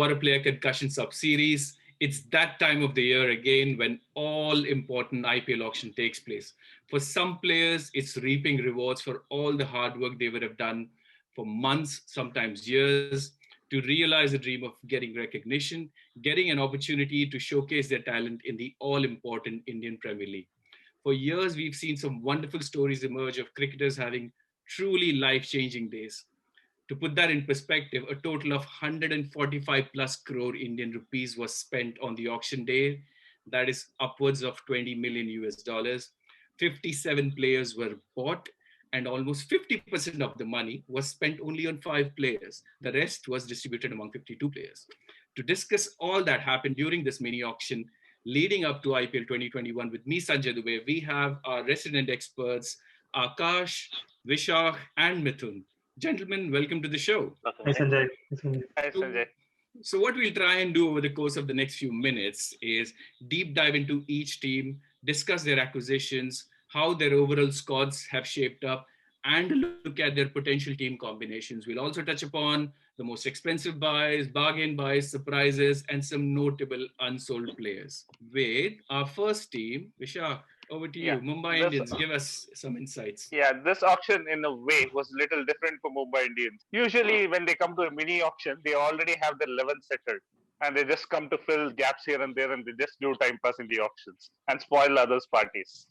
Waadaplaya concussion sub-series. It's that time of the year again when all important IPL auction takes place. For some players, it's reaping rewards for all the hard work they would have done for months, sometimes years, to realize the dream of getting recognition, getting an opportunity to showcase their talent in the all-important Indian Premier League. For years, we've seen some wonderful stories emerge of cricketers having truly life-changing days. To put that in perspective, a total of 145 plus crore Indian rupees was spent on the auction day. That is upwards of 20 million US dollars. 57 players were bought, and almost 50% of the money was spent only on 5 players. The rest was distributed among 52 players. To discuss all that happened during this mini auction leading up to IPL 2021 with me, Sanjay Dubey, we have our resident experts, Akash, Vishak, and Mithun. Gentlemen, welcome to the show. Hi, Sanjay. Hi, Sanjay. So what we'll try and do over the course of the next few minutes is deep dive into each team, discuss their acquisitions, how their overall squads have shaped up, and look at their potential team combinations. We'll also touch upon the most expensive buys, bargain buys, surprises, and some notable unsold players. With our first team, Vishak, over to you. Mumbai Indians, give us some insights. Yeah, this auction in a way was little different for Mumbai Indians. Usually when they come to a mini auction, they already have their 11 settled. And they just come to fill gaps here and there and they just do time pass in the auctions and spoil others' parties.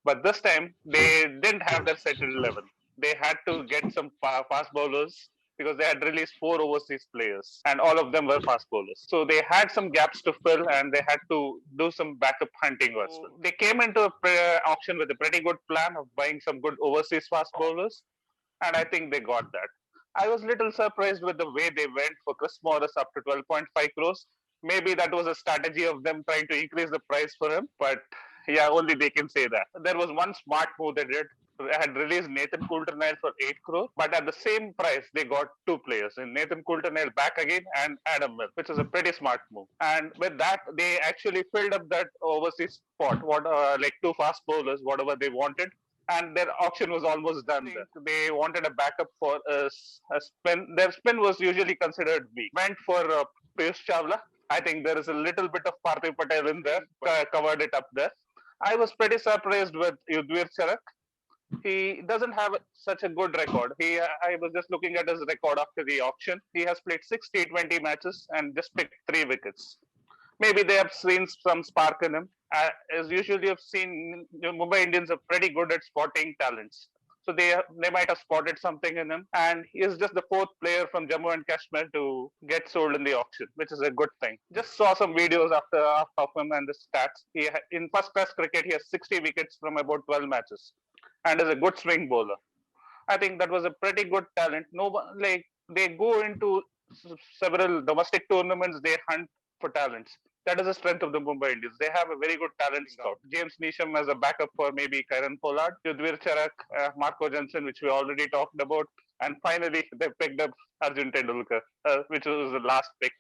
But this time, they didn't have their settled 11. They had to get some fast bowlers because they had released 4 overseas players and all of them were fast bowlers. So they had some gaps to fill and they had to do some backup hunting as well. They came into an auction with a pretty good plan of buying some good overseas fast bowlers, and I think they got that. I was little surprised with the way they went for Chris Morris up to 12.5 crores. Maybe that was a strategy of them trying to increase the price for him, but yeah, only they can say that. There was one smart move they did. They had released Nathan Coulter-Nile for 8 crore, but at the same price, they got 2 players, in Nathan Coulter-Nile back again and Adam Milne, which is a pretty smart move. And with that, they actually filled up that overseas spot, like 2 fast bowlers, whatever they wanted. And their auction was almost done. They wanted a backup for a spin. Their spin was usually considered weak. Went for Piyush Chawla. I think there is a little bit of Parthiv Patel in there, covered it up there. I was pretty surprised with Yudhvir Charak. He doesn't have such a good record. I was just looking at his record after the auction. He has played 6 T20 matches and just picked 3 wickets. Maybe they have seen some spark in him. As usually I've seen, Mumbai Indians are pretty good at spotting talents. So they might have spotted something in him. And he is just the 4th player from Jammu and Kashmir to get sold in the auction, which is a good thing. Just saw some videos of him and the stats. In first class cricket, he has 60 wickets from about 12 matches and is a good swing bowler. I think that was a pretty good talent. They go into several domestic tournaments, they hunt for talents. That is the strength of the Mumbai Indians. They have a very good talent scout. James Neesham as a backup for maybe Kieron Pollard, Yudhvir Charak, Marco Jansen, which we already talked about. And finally, they picked up Arjun Tendulkar, which was the last pick.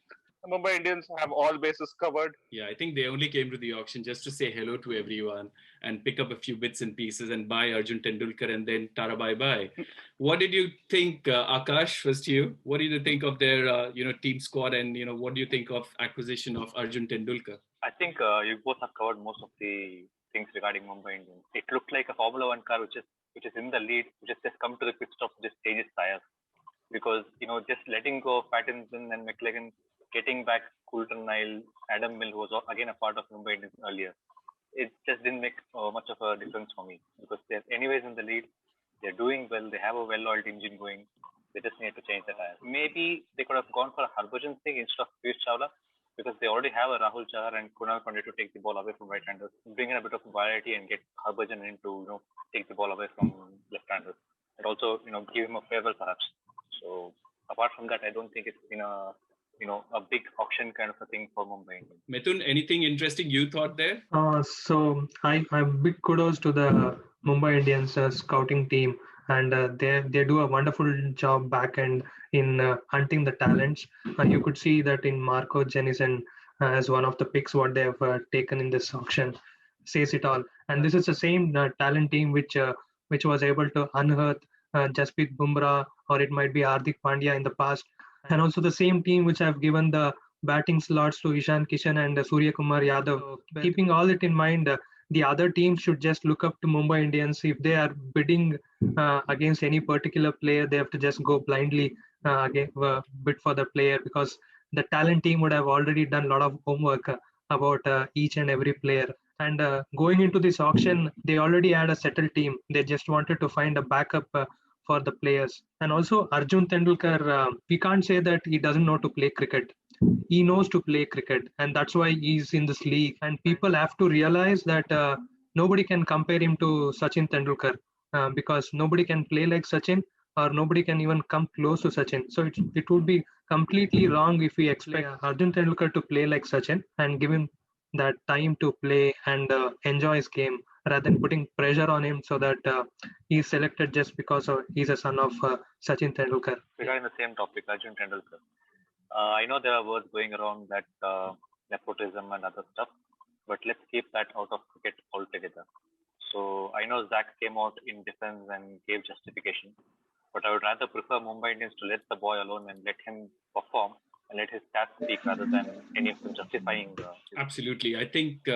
The Mumbai Indians have all bases covered. Yeah, I think they only came to the auction just to say hello to everyone and pick up a few bits and pieces and buy Arjun Tendulkar and then Tara bye-bye. What did you think, Akash, first you? What did you think of their, team squad and, what do you think of acquisition of Arjun Tendulkar? I think you both have covered most of the things regarding Mumbai Indians. It looked like a Formula One car which is in the lead, which has just come to the pit stop, just changes tires. Because, just letting go of Pattinson and McLagan, getting back Coulter-Nile, Adam Milne, who was again a part of Mumbai Indians earlier, it just didn't make much of a difference for me because they're anyways in the lead. They're doing well. They have a well-oiled engine going. They just need to change the tires. Maybe they could have gone for a Harbhajan Singh instead of Piyush Chawla because they already have a Rahul Chahar and Kunal Pandey to take the ball away from right-handers. Bring in a bit of variety and get Harbhajan in to take the ball away from left-handers. And also, give him a farewell perhaps. So apart from that, I don't think it's been a big auction kind of a thing for Mumbai Indians. Mithun, anything interesting you thought there? So I'm big kudos to the Mumbai Indians scouting team, and they do a wonderful job back end in hunting the talents. You could see that in Marco Jennison as one of the picks what they have taken in this auction says it all. And this is the same talent team which was able to unearth Jasprit Bumrah, or it might be Hardik Pandya in the past, and also the same team which have given the batting slots to Ishan Kishan and Surya Kumar Yadav. So, keeping all it in mind, the other teams should just look up to Mumbai Indians. If they are bidding against any particular player, they have to just go blindly bid for the player, because the talent team would have already done a lot of homework about each and every player. And going into this auction, they already had a settled team. They just wanted to find a backup for the players. And also Arjun Tendulkar, we can't say that he doesn't know to play cricket. He knows to play cricket, and that's why he's in this league. And people have to realize that nobody can compare him to Sachin Tendulkar, because nobody can play like Sachin, or nobody can even come close to Sachin. So it would be completely wrong if we expect Arjun Tendulkar to play like Sachin and give him that time to play and enjoy his game, rather than putting pressure on him so that he's selected just because he's a son of Sachin Tendulkar. Regarding the same topic, Arjun Tendulkar. I know there are words going around that nepotism and other stuff, but let's keep that out of cricket altogether. So I know Zach came out in defense and gave justification, but I would rather prefer Mumbai Indians to let the boy alone and let him perform and let his stats speak rather than any of them justifying. Absolutely. I think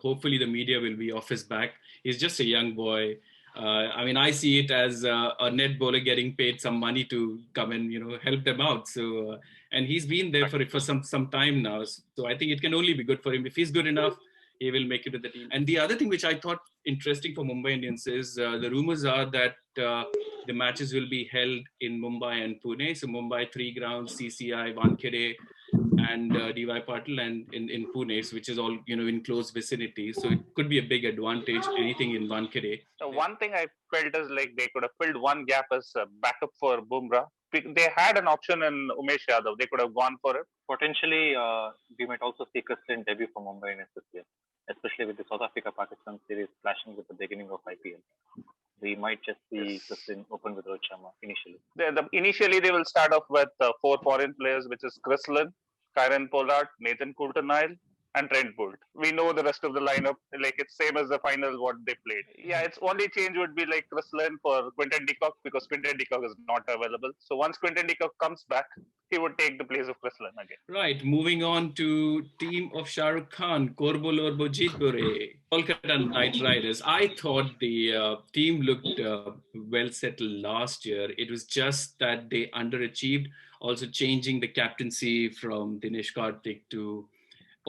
hopefully the media will be off his back. He's just a young boy. I mean, I see it as a net bowler getting paid some money to come and help them out. So and he's been there for some time now. So I think it can only be good for him. If he's good enough, he will make it to the team. And the other thing which I thought interesting for Mumbai Indians is the rumors are that the matches will be held in Mumbai and Pune. So Mumbai 3 grounds, CCI, Wankhede, and DY Patil, and in Pune, which is all in close vicinity. So it could be a big advantage. Anything in Wankhede. So one thing I felt is like they could have filled one gap as a backup for Bumrah. They had an option in Umesh Yadav. They could have gone for it. Potentially, we might also see Kristin debut for Mumbai Indians this year, especially with the South Africa-Pakistan series clashing with the beginning of IPL. We might just see Kristin open with Rohit Sharma initially. Initially, they will start off with 4 foreign players, which is Chris Lynn, Kieran Pollard, Nathan Coulter-Nile, and Trent Boult. We know the rest of the lineup, like it's same as the final what they played. Yeah, its only change would be like Chris Lynn for Quinton de Kock, because Quinton de Kock is not available. So once Quinton de Kock comes back, he would take the place of Chris Lynn again. Right, moving on to team of Shah Rukh Khan, Korbo Lorbo Jeetbore, Kolkata Knight Riders. I thought the team looked well settled last year. It was just that they underachieved, also changing the captaincy from Dinesh Karthik to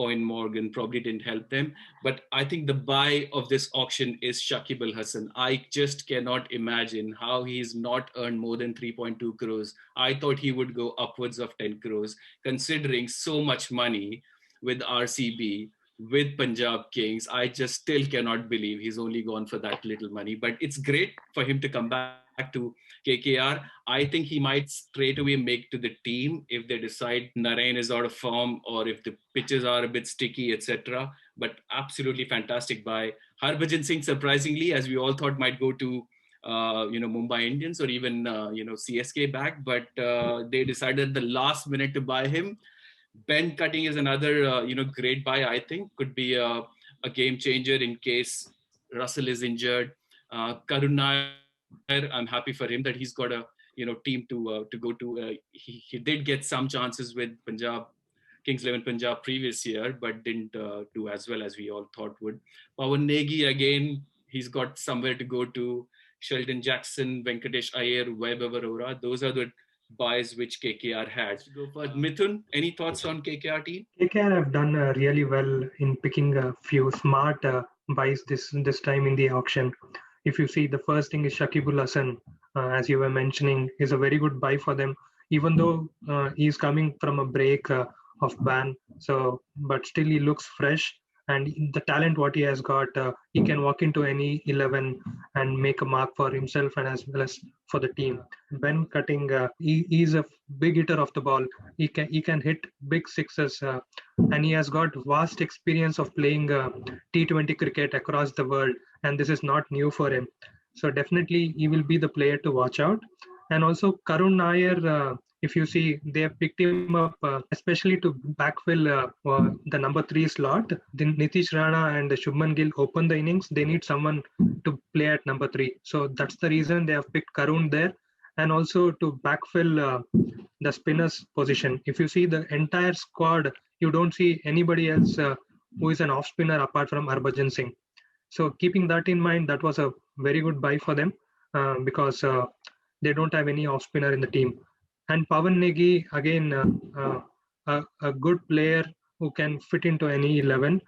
Owen Morgan probably didn't help them. But I think the buy of this auction is Shakib Al Hasan. I just cannot imagine how he's not earned more than 3.2 crores. I thought he would go upwards of 10 crores, considering so much money with RCB, with Punjab Kings. I just still cannot believe he's only gone for that little money. But it's great for him to come back to KKR. I think he might straight away make to the team if they decide Narain is out of form or if the pitches are a bit sticky, etc. But absolutely fantastic buy. Harbhajan Singh, surprisingly, as we all thought, might go to Mumbai Indians or even CSK back, but they decided the last minute to buy him. Ben Cutting is another great buy. I think could be a game changer in case Russell is injured. Karun Nair, I'm happy for him that he's got a team to go to. He did get some chances with Punjab, Kings 11 Punjab previous year, but didn't do as well as we all thought would. Pawan Negi, again, he's got somewhere to go to. Sheldon Jackson, Venkatesh Iyer, Vaibhav Arora. Those are the buys which KKR had. Go for Mithun. Any thoughts on KKR team? KKR have done really well in picking a few smart buys this time in the auction. If you see, the first thing is Shakib Al Hasan, as you were mentioning, is a very good buy for them, even though he's coming from a break of ban. So, but still he looks fresh, and the talent what he has got, he can walk into any 11 and make a mark for himself and as well as for the team. Ben Cutting, he's a big hitter of the ball. He can hit big sixes, and he has got vast experience of playing T20 cricket across the world, and this is not new for him. So definitely he will be the player to watch out. And also Karun Nair, if you see, they have picked him up especially to backfill the number 3 slot. Then Nitish Rana and Shubman Gill open the innings. They need someone to play at number 3. So that's the reason they have picked Karun there. and also to backfill the spinners position. If you see the entire squad, you don't see anybody else who is an off spinner apart from Harbhajan Singh. So keeping that in mind, that was a very good buy for them because they don't have any off spinner in the team. And Pawan Negi, again, a good player who can fit into any 11,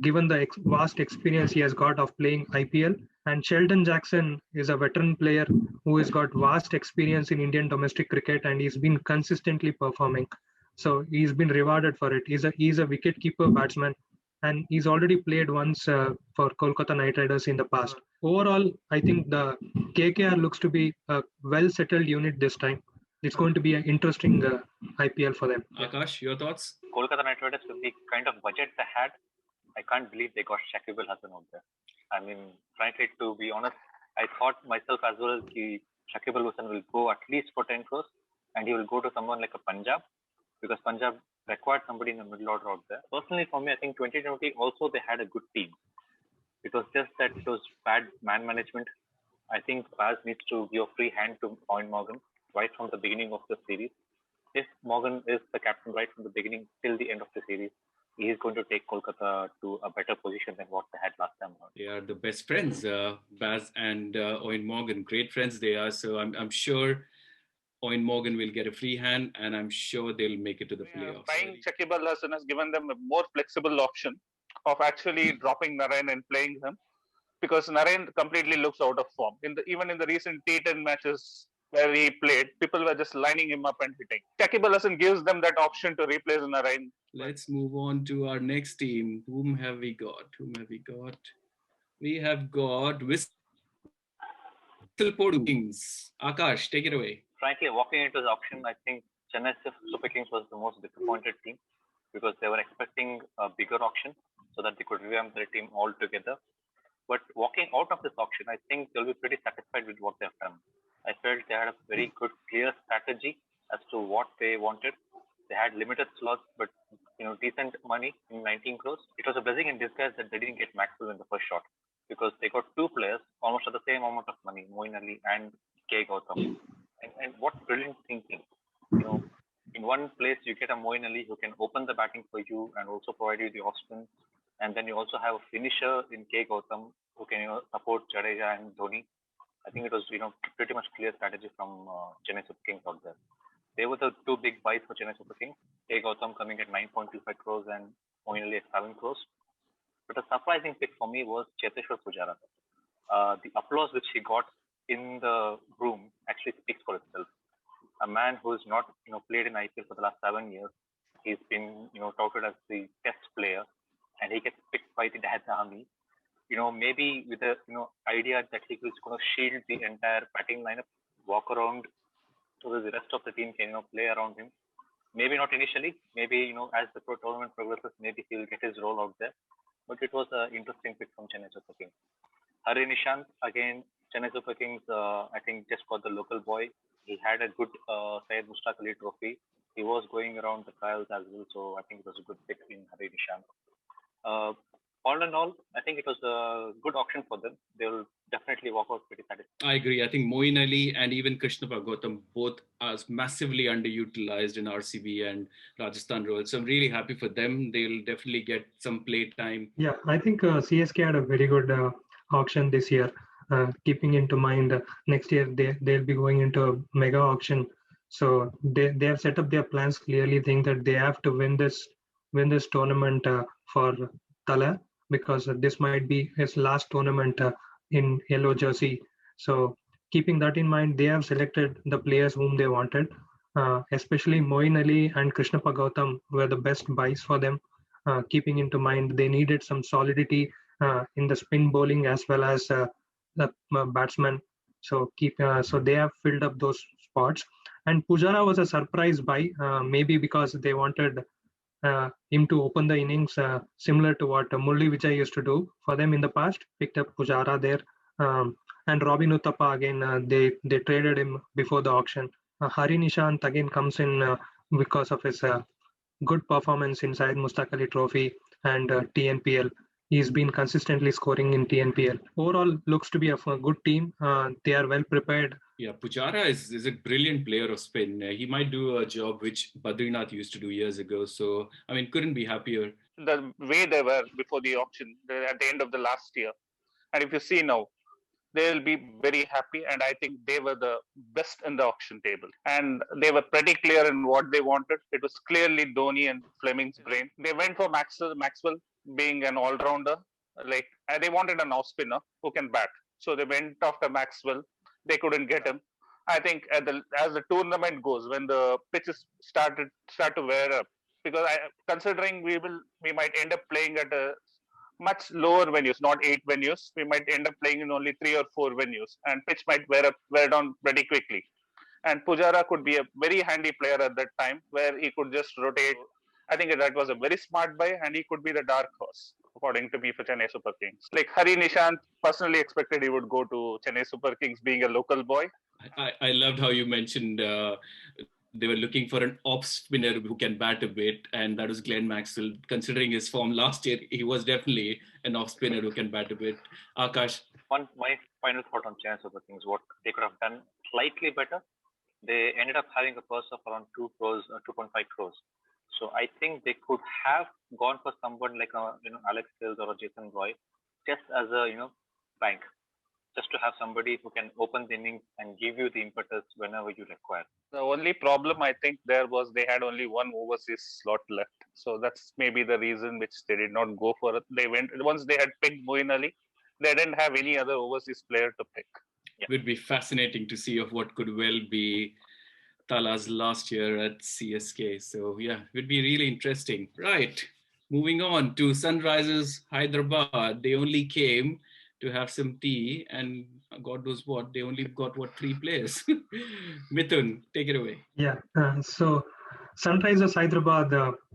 given the vast experience he has got of playing IPL. And Sheldon Jackson is a veteran player who has got vast experience in Indian domestic cricket, and he's been consistently performing. So he's been rewarded for it. He's a wicket-keeper batsman, and he's already played once for Kolkata Knight Riders in the past. Overall, I think the KKR looks to be a well-settled unit this time. It's going to be an interesting IPL for them. Akash, your thoughts? Kolkata Knight Riders, with the kind of budget they had, I can't believe they got Shakib Al Hasan out there. I mean, frankly, to be honest, I thought myself as well Shakib Al Hasan will go at least for 10 crores and he will go to someone like a Punjab, because Punjab required somebody in the middle order out there. Personally, for me, I think 2020 also they had a good team. It was just that it was bad man management. I think Baz needs to give a free hand to Owen Morgan right from the beginning of the series. If Morgan is the captain right from the beginning till the end of the series, he is going to take Kolkata to a better position than what they had last time around. They are the best friends, Baz and Owen Morgan. Great friends they are. So I'm sure Owen Morgan will get a free hand, and I'm sure they'll make it to the playoffs. Buying Shakib Al Hasan has given them a more flexible option of actually dropping Narayan and playing him, because Narayan completely looks out of form. Even in the recent T10 matches where he played, people were just lining him up and hitting. Shakib Al Hasan gives them that option to replace Narayan. Let's move on to our next team. Whom have we got? We have got Whistleport Kings. Akash, take it away. Frankly, walking into the auction, I think Chennai Super Kings was the most disappointed team, because they were expecting a bigger auction so that they could revamp their team altogether. But walking out of this auction, I think they'll be pretty satisfied with what they've done. I felt they had a very good, clear strategy as to what they wanted. They had limited slots, but decent money in 19 crores. It was a blessing in disguise that they didn't get Maxwell in the first shot, because they got two players almost at the same amount of money, Moeen Ali and K. Gautam. And what brilliant thinking. In one place you get a Moeen Ali who can open the batting for you and also provide you the off-spin. And then you also have a finisher in K. Gautam who can support Jadeja and Dhoni. I think it was pretty much clear strategy from Chennai Super Kings out there. They were the two big buys for Chennai Super Kings. K. Gautam coming at 9.25 crores and Moeen Ali at 7 crores. But a surprising pick for me was Cheteshwar Pujara. The applause which he got in the room actually speaks for itself. A man who has not played in IPL for the last 7 years. He's been touted as the test player, and he gets picked by the Dad Army. Maybe with the idea that he was going to shield the entire batting lineup, walk around so that the rest of the team can play around him. Maybe not initially. Maybe as the pro tournament progresses, maybe he will get his role out there. But it was an interesting pick from Chennai Super Kings. Hari Nishant, again, Chennai Super Kings, I think just for the local boy. He had a good Syed Mushtaq Ali trophy. He was going around the trials as well, so I think it was a good pick in Hari Nishant. All in all, I think it was a good auction for them. They will definitely walk out pretty satisfied. I agree. I think Moeen Ali and even Krishnappa Gautam both are massively underutilized in RCB and Rajasthan Royals. So I'm really happy for them. They'll definitely get some play time. Yeah, I think CSK had a very good auction this year. Keeping into mind next year they'll be going into a mega auction. So they have set up their plans clearly, think that they have to win this tournament for Tala, because this might be his last tournament in yellow jersey. So keeping that in mind, they have selected the players whom they wanted, especially Moeen Ali and Krishnappa Gautam were the best buys for them. Keeping into mind they needed some solidity in the spin bowling as well as the batsman. So they have filled up those spots. And Pujara was a surprise buy, maybe because they wanted him to open the innings, similar to what Murli Vijay used to do for them in the past. Picked up Pujara there, and Robin Uthappa again. They traded him before the auction. Hari Nishant again comes in because of his good performance inside Mushtaq Ali Trophy and TNPL. He's been consistently scoring in TNPL. Overall, looks to be a good team. They are well prepared Yeah, Pujara is a brilliant player of spin. He might do a job which Badrinath used to do years ago. So, I mean, couldn't be happier. The way they were before the auction, at the end of the last year, and if you see now, they'll be very happy. And I think they were the best in the auction table. And they were pretty clear in what they wanted. It was clearly Dhoni and Fleming's brain. They went for Maxwell being an all rounder. Like they wanted an off spinner who can bat. So they went after Maxwell. They couldn't get him. I think as the tournament goes, when the pitches start to wear up, because considering we might end up playing at a much lower venues, not 8 venues. We might end up playing in only 3 or 4 venues, and pitch might wear down pretty quickly. And Pujara could be a very handy player at that time, where he could just rotate. I think that was a very smart buy, and he could be the dark horse, according to me, for Chennai Super Kings. Like Hari Nishant, personally expected he would go to Chennai Super Kings, being a local boy. I loved how you mentioned they were looking for an off spinner who can bat a bit, and that was Glenn Maxwell. Considering his form last year, he was definitely an off spinner who can bat a bit. Akash. My final thought on Chennai Super Kings, what they could have done slightly better. They ended up having a purse of around 2 crores, 2.5 crores. So I think they could have gone for someone like Alex Hills or a Jason Roy, just as a bank, just to have somebody who can open the innings and give you the impetus whenever you require. The only problem I think there was they had only one overseas slot left. So that's maybe the reason which they did not go for it. They went once they had picked Moeen Ali, they didn't have any other overseas player to pick. It would be fascinating to see of what could well be Tala's last year at CSK. So yeah, it would be really interesting. Right. Moving on to Sunrisers Hyderabad. They only came to have some tea, and God knows what, they only got 3 players. Mithun, take it away. Yeah. So Sunrisers Hyderabad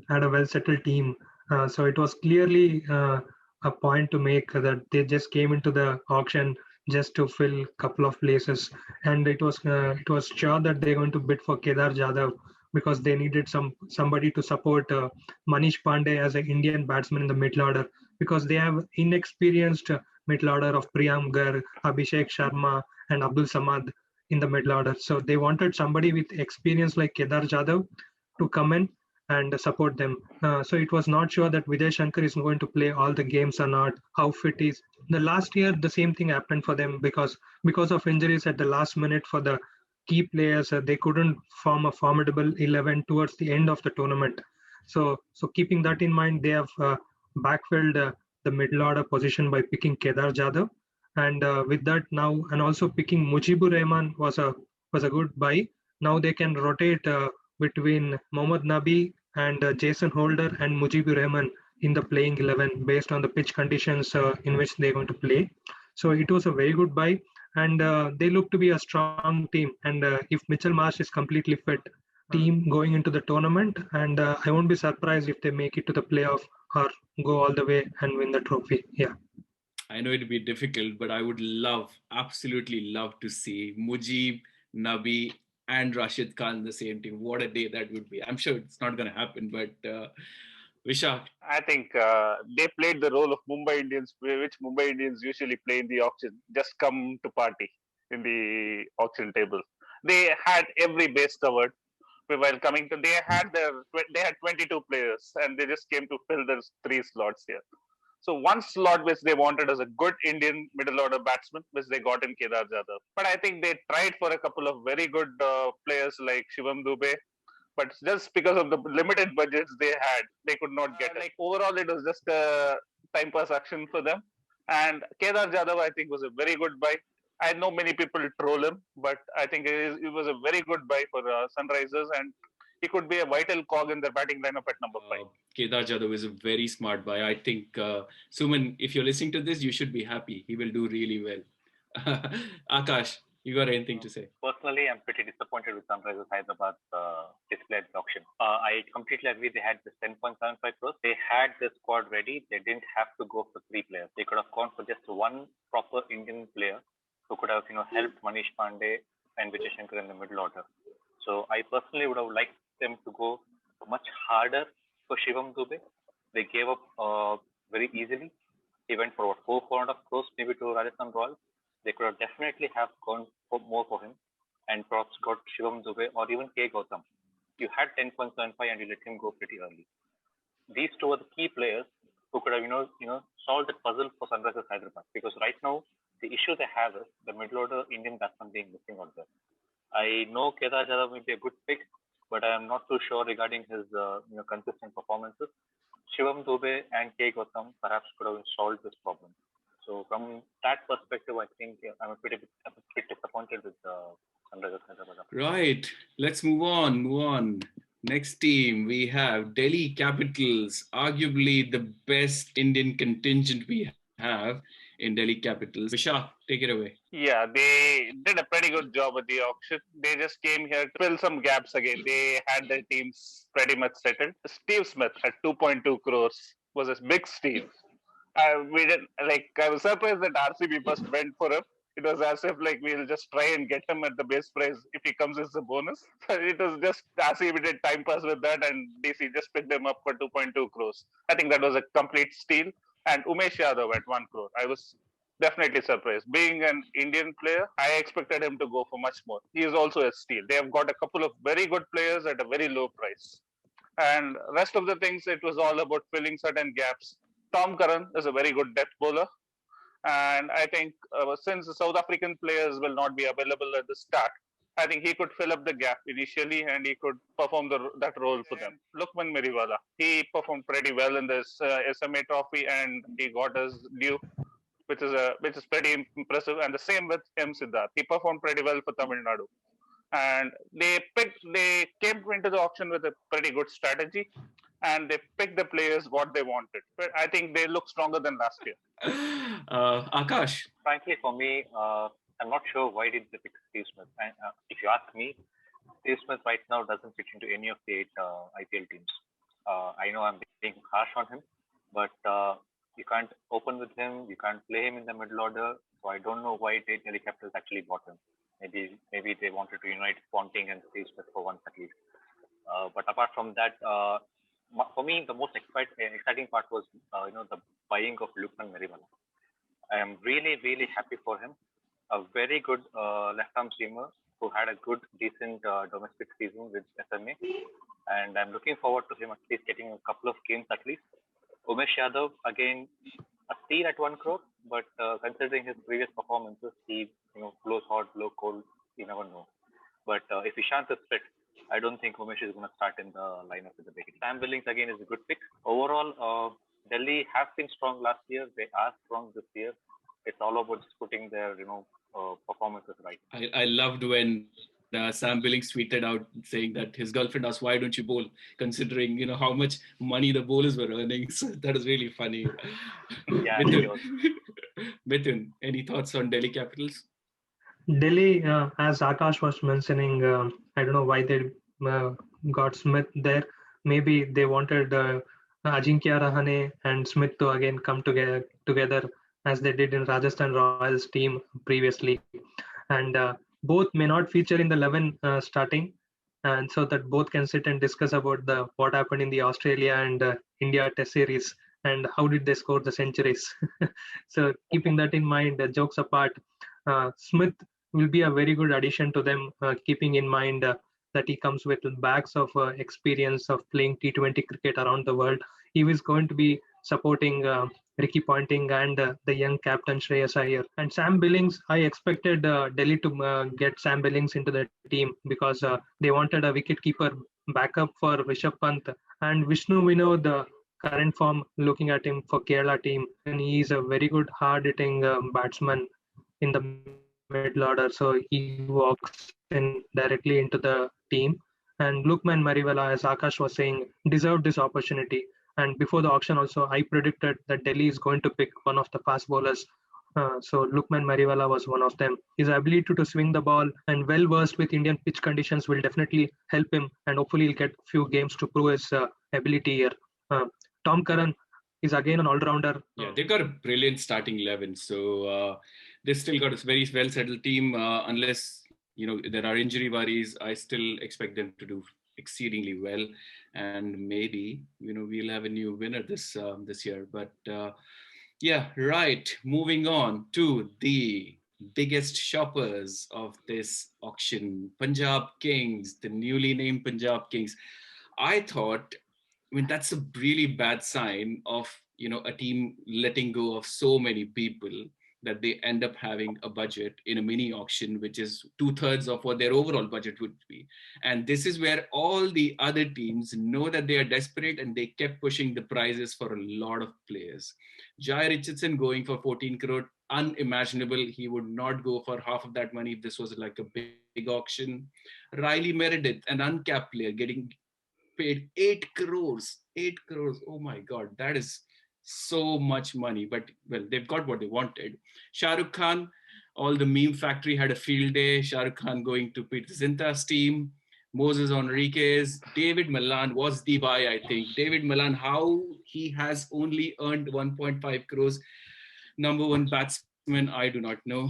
had a well-settled team. So it was clearly a point to make that they just came into the auction just to fill a couple of places, and it was sure that they're going to bid for Kedar Jadhav because they needed somebody to support Manish Pandey as an Indian batsman in the middle order, because they have inexperienced middle order of Priyam Gar, Abhishek Sharma, and Abdul Samad in the middle order. So they wanted somebody with experience like Kedar Jadhav to come in and support them. So it was not sure that Vijay Shankar is going to play all the games or not, how fit is. The last year, the same thing happened for them because of injuries at the last minute for the key players. They couldn't form a formidable 11 towards the end of the tournament. So keeping that in mind, they have backfilled the middle order position by picking Kedar Jadhav, and with that now, and also picking Mujibur Rahman was a good buy. Now they can rotate between Mohammad Nabi and Jason Holder and Mujibur Rahman in the playing 11 based on the pitch conditions in which they're going to play. So it was a very good buy, and they look to be a strong team. And if Mitchell Marsh is completely fit, team going into the tournament, and I won't be surprised if they make it to the playoff or go all the way and win the trophy. Yeah. I know it'd be difficult, but I would absolutely love to see Mujib, Nabi, and Rashid Khan in the same team. What a day that would be. I'm sure it's not going to happen, but Vishak. I think they played the role of Mumbai Indians, which Mumbai Indians usually play in the auction. Just come to party in the auction table. They had every base covered. While coming to, they had 22 players, and they just came to fill their 3 slots here. So one slot which they wanted as a good Indian middle order batsman, which they got in Kedar Jadhav. But I think they tried for a couple of very good players like Shivam Dubey, but just because of the limited budgets they had, they could not get it. Like overall, it was just a time pass action for them. And Kedar Jadhav, I think, was a very good buy. I know many people troll him, but I think it was a very good buy for Sunrisers, and he could be a vital cog in their batting lineup at number 5. Kedar Jadhav is a very smart buy. I think, Suman, if you're listening to this, you should be happy. He will do really well. Akash, you got anything to say? Personally, I'm pretty disappointed with Sunrisers Hyderabad's display at the auction. I completely agree. They had this 10.75 crores. They had the squad ready. They didn't have to go for 3 players. They could have gone for just one proper Indian player who could have, helped Manish Pandey and Vijay Shankar in the middle order. So I personally would have liked them to go much harder for Shivam Dubey. They gave up very easily. He went for 400 crores maybe to Rajasthan Royals. They could have definitely have gone for more for him. got Shivam Dubey or even K. Gautam, you had 10.75 and you let him go pretty early. These two are the key players who could have, solved the puzzle for Sunrisers Hyderabad. Because right now, the issue they have is the middle order Indian batsman being missing out there. I know Kedar Jadhav may be a good pick, but I am not too sure regarding his, consistent performances. Shivam Dubey and K. Gautam perhaps could have solved this problem. So from that perspective, I think I'm a bit disappointed with Sunrisers Hyderabad. Right. Let's move on. Next team, we have Delhi Capitals, arguably the best Indian contingent we have in Delhi Capitals. Vishak, take it away. Yeah, they did a pretty good job at the auction. They just came here to fill some gaps again. They had their teams pretty much settled. Steve Smith at 2.2 crores was a big steal. I was surprised that RCB first went for him. It was as if we'll just try and get him at the base price if he comes as a bonus. It was just RCB did time pass with that, and DC just picked him up for 2.2 crores. I think that was a complete steal. And Umesh Yadav at 1 crore. I was definitely surprised. Being an Indian player, I expected him to go for much more. He is also a steal. They have got a couple of very good players at a very low price. And rest of the things, it was all about filling certain gaps. Tom Curran is a very good depth bowler. And I think since the South African players will not be available at the start, I think he could fill up the gap initially and he could perform that role for them. Lukman Meriwala, he performed pretty well in this SMA trophy and he got his due, which is pretty impressive. And the same with M. Siddharth. He performed pretty well for Tamil Nadu. And they came into the auction with a pretty good strategy and they picked the players what they wanted. But I think they look stronger than last year. Akash. Frankly, for me, I'm not sure why did they pick Steve Smith. And, if you ask me, Steve Smith right now doesn't fit into any of the 8 IPL teams. I know I'm being harsh on him, but you can't open with him. You can't play him in the middle order. So I don't know why Delhi Capitals actually bought him. Maybe they wanted to unite Ponting and Steve Smith for once at least. But apart from that, for me, the most exciting part was the buying of Lukman Meriwala. I am really, really happy for him. A very good left-arm seamer who had a good, decent domestic season with SMA. And I'm looking forward to him at least getting a couple of games at least. Umesh Yadav, again, a steal at 1 crore, but considering his previous performances, he blows hot, blow cold, you never know. But if Ishant is fit, I don't think Umesh is going to start in the lineup with the big. Sam Billings again is a good pick. Overall, Delhi have been strong last year. They are strong this year. It's all about just putting their performances right. I loved when Sam Billings tweeted out saying that his girlfriend asked, "Why don't you bowl?" Considering how much money the bowlers were earning. So that is really funny. Yeah, Mithun, any thoughts on Delhi Capitals? Delhi, as Akash was mentioning, I don't know why they got Smith there. Maybe they wanted Ajinkya Rahane and Smith to again come together as they did in Rajasthan Royals team previously. And both may not feature in the 11 starting, and so that both can sit and discuss about what happened in the Australia and India Test series and how did they score the centuries. So keeping that in mind, jokes apart, Smith will be a very good addition to them, keeping in mind that he comes with bags of experience of playing T20 cricket around the world. He is going to be supporting Ricky Ponting and the young captain Shreyas Iyer. And Sam Billings, I expected Delhi to get Sam Billings into the team because they wanted a wicketkeeper backup for Rishabh Pant. And Vishnu Vinod, the current form, looking at him for Kerala team, and he is a very good hard-hitting batsman in the middle order. So he walks in directly into the team. And Lukman Mariwala, as Akash was saying, deserved this opportunity. And before the auction also, I predicted that Delhi is going to pick one of the fast bowlers. So Lukman Mariwala was one of them. His ability to swing the ball and well versed with Indian pitch conditions will definitely help him, and hopefully he'll get a few games to prove his ability here. Tom Curran is again an all-rounder. Yeah, they've got a brilliant starting 11. So they've still got a very well-settled team. Unless there are injury worries, I still expect them to do exceedingly well, and maybe we'll have a new winner this year. But yeah, right. Moving on to the biggest shoppers of this auction, Punjab Kings, the newly named Punjab Kings. I thought, I mean, that's a really bad sign of, a team letting go of so many people that they end up having a budget in a mini auction, which is two-thirds of what their overall budget would be. And this is where all the other teams know that they are desperate and they kept pushing the prices for a lot of players. Jai Richardson going for 14 crore, unimaginable. He would not go for half of that money if this was like a big auction. Riley Meredith, an uncapped player, getting paid 8 crores. 8 crores. Oh my God, that is so much money. But well, they've got what they wanted. Shah Rukh Khan, all the meme factory had a field day. Shah Rukh Khan going to Peter Zinta's team. Moses Enriquez, David Malan was the buy, I think. David Malan, how he has only earned 1.5 crores. Number one batsman, I do not know.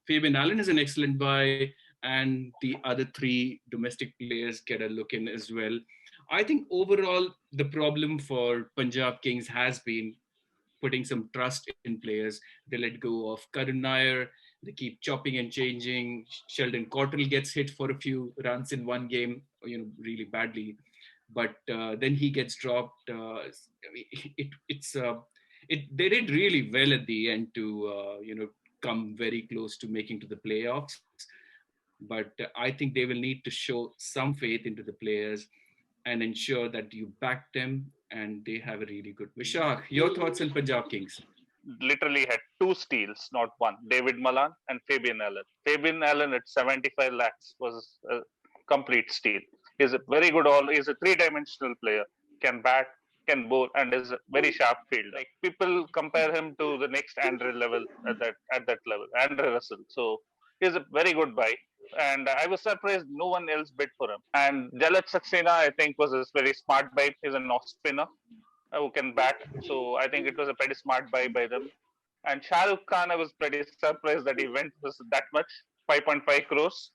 Fabian Allen is an excellent buy, and the other three domestic players get a look in as well. I think overall, the problem for Punjab Kings has been putting some trust in players. They let go of Karun Nair. They keep chopping and changing. Sheldon Cottrell gets hit for a few runs in one game, really badly, but then he gets dropped. It's they did really well at the end to come very close to making to the playoffs. But I think they will need to show some faith into the players and ensure that you back them and they have a really good. Vishak, your thoughts on Punjab Kings? Literally had two steals, not one. David Malan and Fabian Allen. Fabian Allen at 75 lakhs was a complete steal. He's a very good he's a three-dimensional player. Can bat, can bowl, and is a very sharp fielder. Like people compare him to the next Andre level at that level, Andre Russell. So he's a very good buy. And I was surprised no one else bid for him. And Jalaj Saxena, I think, was a very smart buy. He's an off spinner who can bat. So I think it was a pretty smart buy by them. And Shah Rukh Khan, I was pretty surprised that he went for that much, 5.5 crores.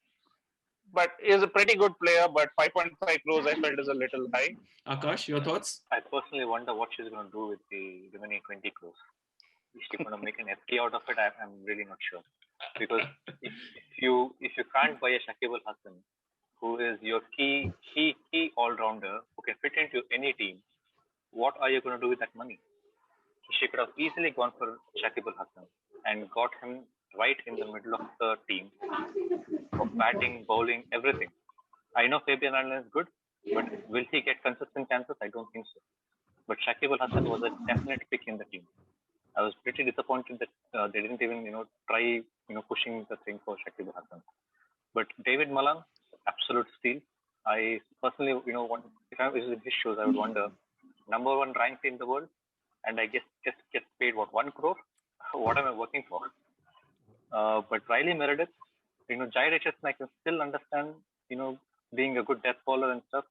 But he's a pretty good player, but 5.5 crores I felt is a little high. Akash, your thoughts? I personally wonder what she's going to do with the remaining 20 crores. Is she going to make an FT out of it? I'm really not sure. Because if you can't buy a Shakib Al Hasan, who is your key all rounder who can fit into any team, what are you going to do with that money? She could have easily gone for Shakib Al Hasan and got him right in the middle of the team for batting, bowling, everything. I know Fabian Allen is good, but will he get consistent chances? I don't think so. But Shakib Al Hasan was a definite pick in the team. I was pretty disappointed that they didn't even try pushing the thing for Shakib Al Hasan. But David Malan, absolute steal. I personally want, if I was in his shoes, I would wonder, number one ranked in the world, and I guess just gets paid 1 crore. What am I working for? But Riley Meredith, Jai Richardson, I can still understand, being a good death bowler and stuff.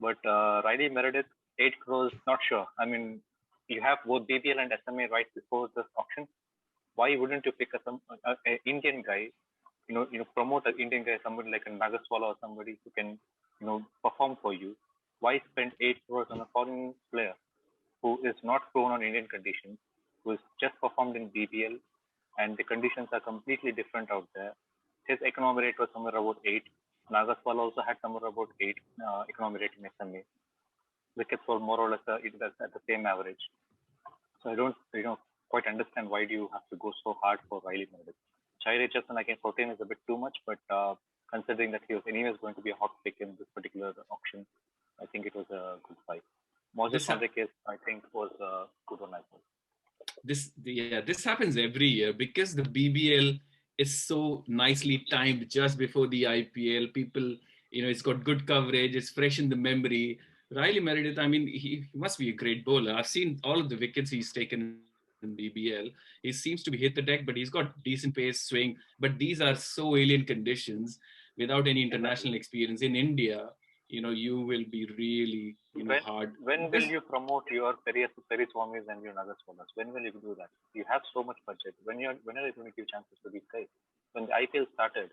But Riley Meredith, 8 crores, not sure. I mean, you have both BBL and SMA right before this auction. Why wouldn't you pick an Indian guy? Promote an Indian guy, somebody like a Nagaswala or somebody who can, perform for you. Why spend 8 crores on a foreign player who is not prone on Indian conditions, who has just performed in BBL, and the conditions are completely different out there? His economy rate was somewhere about 8. Nagaswala also had somewhere about 8 economy rate in SMA. Wickets were more or less at the same average. So I don't, quite understand why do you have to go so hard for Riley Meredith. Jai Richardson, again, 14 is a bit too much, but considering that he was anyways going to be a hot pick in this particular auction, I think it was a good buy. Moses Enriquez, I think, was a good one as well. This happens every year because the BBL is so nicely timed just before the IPL. People, it's got good coverage. It's fresh in the memory. Riley Meredith, I mean, he must be a great bowler. I've seen all of the wickets he's taken in BBL. He seems to be hit the deck, but he's got decent pace, swing. But these are so alien conditions without any international experience. In India, you will be really, hard. When will you promote your Periswamis and your Nagaswalas? When will you do that? You have so much budget. When are you going to give chances to these guys? When the IPL started,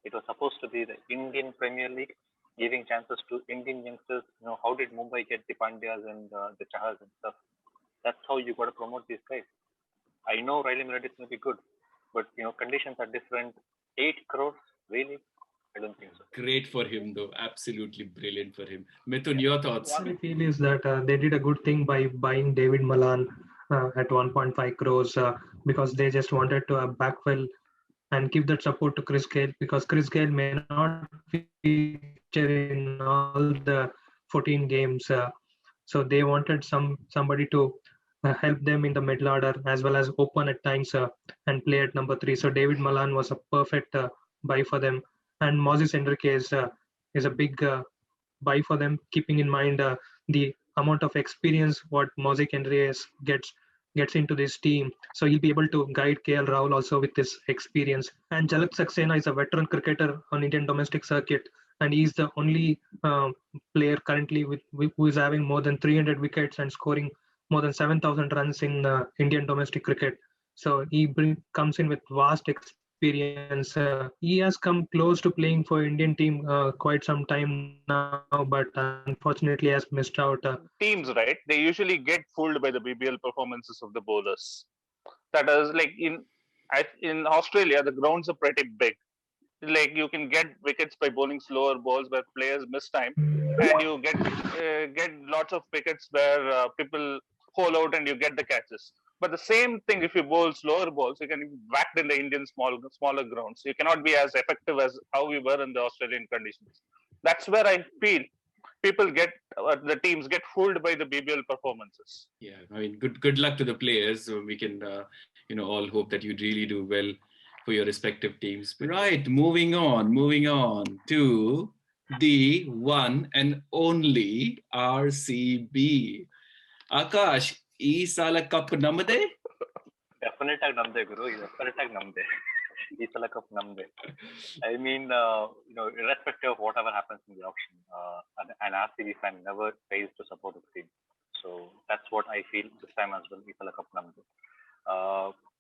it was supposed to be the Indian Premier League giving chances to Indian youngsters. How did Mumbai get the Pandyas and the Chahas and stuff? That's how you got to promote these guys. I know Riley Meredith may be good, But conditions are different. 8 crores, really? I don't think so. Great for him, though. Absolutely brilliant for him. Mithun, your thoughts? What I feel is that they did a good thing by buying David Malan at 1.5 crores because they just wanted to backfill and give that support to Chris Gale, because Chris Gale may not feature in all the 14 games. So they wanted somebody to help them in the middle order as well as open at times and play at number 3. So David Malan was a perfect buy for them. And Moses Enrique is a big buy for them, keeping in mind the amount of experience what Moses Enrique gets into this team. So he'll be able to guide KL Rahul also with this experience. And Jalak Saxena is a veteran cricketer on Indian domestic circuit, and he's the only player currently who is having more than 300 wickets and scoring more than 7,000 runs in Indian domestic cricket. So comes in with vast experience. He has come close to playing for Indian team quite some time now, but unfortunately has missed out. Teams, right? They usually get fooled by the BBL performances of the bowlers. That is like in Australia, the grounds are pretty big. Like you can get wickets by bowling slower balls where players miss time, and you get lots of wickets where people hole out and you get the catches. But the same thing if you bowl slower balls, you can be whacked in the Indian smaller grounds. You cannot be as effective as how we were in the Australian conditions. That's where I feel people get the teams get fooled by the BBL performances. Yeah, I mean, good luck to the players. So we can, all hope that you really do well for your respective teams. Right, moving on to the one and only RCB. Akash, ee sala cup namde? Definitely namde, Guru. Definitely namde. Ee sala cup namde. I mean, irrespective of whatever happens in the auction, an RCB fan never fails to support the team. So that's what I feel this time as well. Ee sala cup namde.